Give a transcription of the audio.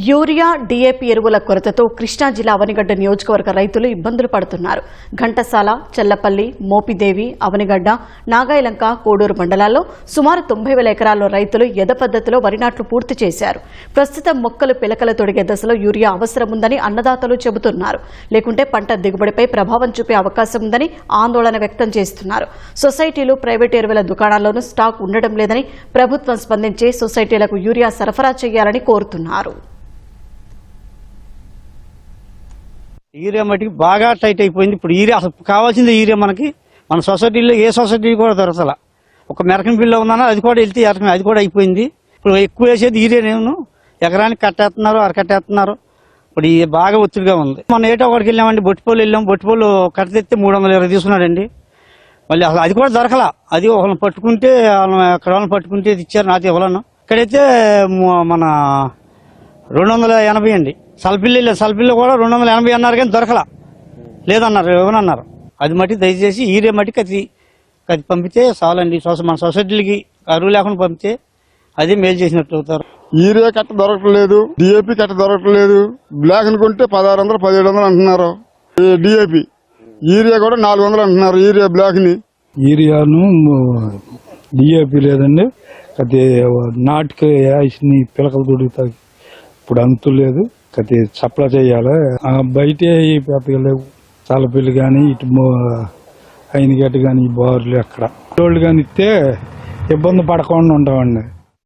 Urea, DAP ఎరువుల కొరతతో కృష్ణా జిల్లా అవనిగడ్డ నియోజకవర్గ రైతులు ఇబ్బందులు పడుతున్నారు. ఘంటసాల, చల్లపల్లి, మోపిదేవి, అవనిగడ్డ, నాగాయలంక, కోడూరు మండలాల్లో సుమారు 90,000 ఎకరాల్లో రైతులు యథ పద్ధతిలో వరి నాట్లు పూర్తి చేశారు. ప్రస్తుతం మొక్కలు పిలకలు తొడిగే దశలో యూరియా అవసరం ఉందని అన్నదాతలు చెబుతున్నారు. లేకుంటే పంట దిగుబడిపై ప్రభావం చూపే అవకాశం ఉందని ఆందోళన వ్యక్తం చేస్తున్నారు. సొసైటీలు, ప్రైవేటు ఎరువుల దుకాణాల్లోనూ స్టాక్ ఉండడం లేదని ప్రభుత్వం స్పందించి సొసైటీలకు యూరియా సరఫరా చేయాలని కోరుతున్నారు. యూరియా మట్టికి బాగా టైట్ అయిపోయింది. ఇప్పుడు యూరియా అసలు కావాల్సింది యూరియా మనకి మన సొసైటీలో ఏ సొసైటీ కూడా దొరకల. ఒక మెరకన్ బిల్లు ఉందన్నా అది కూడా వెళ్తే అది కూడా అయిపోయింది. ఇప్పుడు ఎక్కువ వేసేది యూరియా నేను ఎకరానికి కట్టేస్తున్నారు, అరకట్టేస్తున్నారు. ఇప్పుడు ఇది బాగా ఒత్తిడిగా ఉంది. మనం ఏటో ఒకటికి వెళ్ళామండి, బొట్టిపోలు వెళ్ళాం. బొట్టిపోలు కట్ట తెస్తే 320 తీసుకున్నాడండి. మళ్ళీ అసలు అది కూడా దొరకల. అది ఒకళ్ళని పట్టుకుంటే అక్కడ వాళ్ళని పట్టుకుంటే ఇచ్చారు, నాతో ఇవ్వలను. ఇక్కడైతే మన 280 అండి. సల్పిల్లి కూడా 280 అన్నారు కానీ దొరకలా, లేదన్నారు, ఇవ్వనన్నారు. అది మట్టి దయచేసి ఈరే మట్టికి అది పంపితే చాలండి. మన సొసైటీలకి అరువు లేకుండా పంపితే అది మేలు చేసినట్టు అవుతారు. ఈరియా కట్ట దొరకట్లేదు, డిఏపి కట్ట దొరకట్లేదు. బ్లాక్ అనుకుంటే 1600, 1700 అంటున్నారు డిఏపి. ఈరియా కూడా 400 అంటున్నారు ఈరియా బ్లాక్ ని. ఈరియాను డిఏపి లేదండి. అది నాటుకి వేసి పిలకలు దొరుకుతాయి. ఇప్పుడు అంతు లేదు, అది సప్లై చేయాలి. బయటే పెద్దగా లేవు. చల్లపిల్లి కానీ ఇటు అయిన గట్టి కానీ ఈ బారులు ఎక్కడ వాళ్ళు కానీ ఇస్తే ఇబ్బంది పడకుండా ఉంటామండి.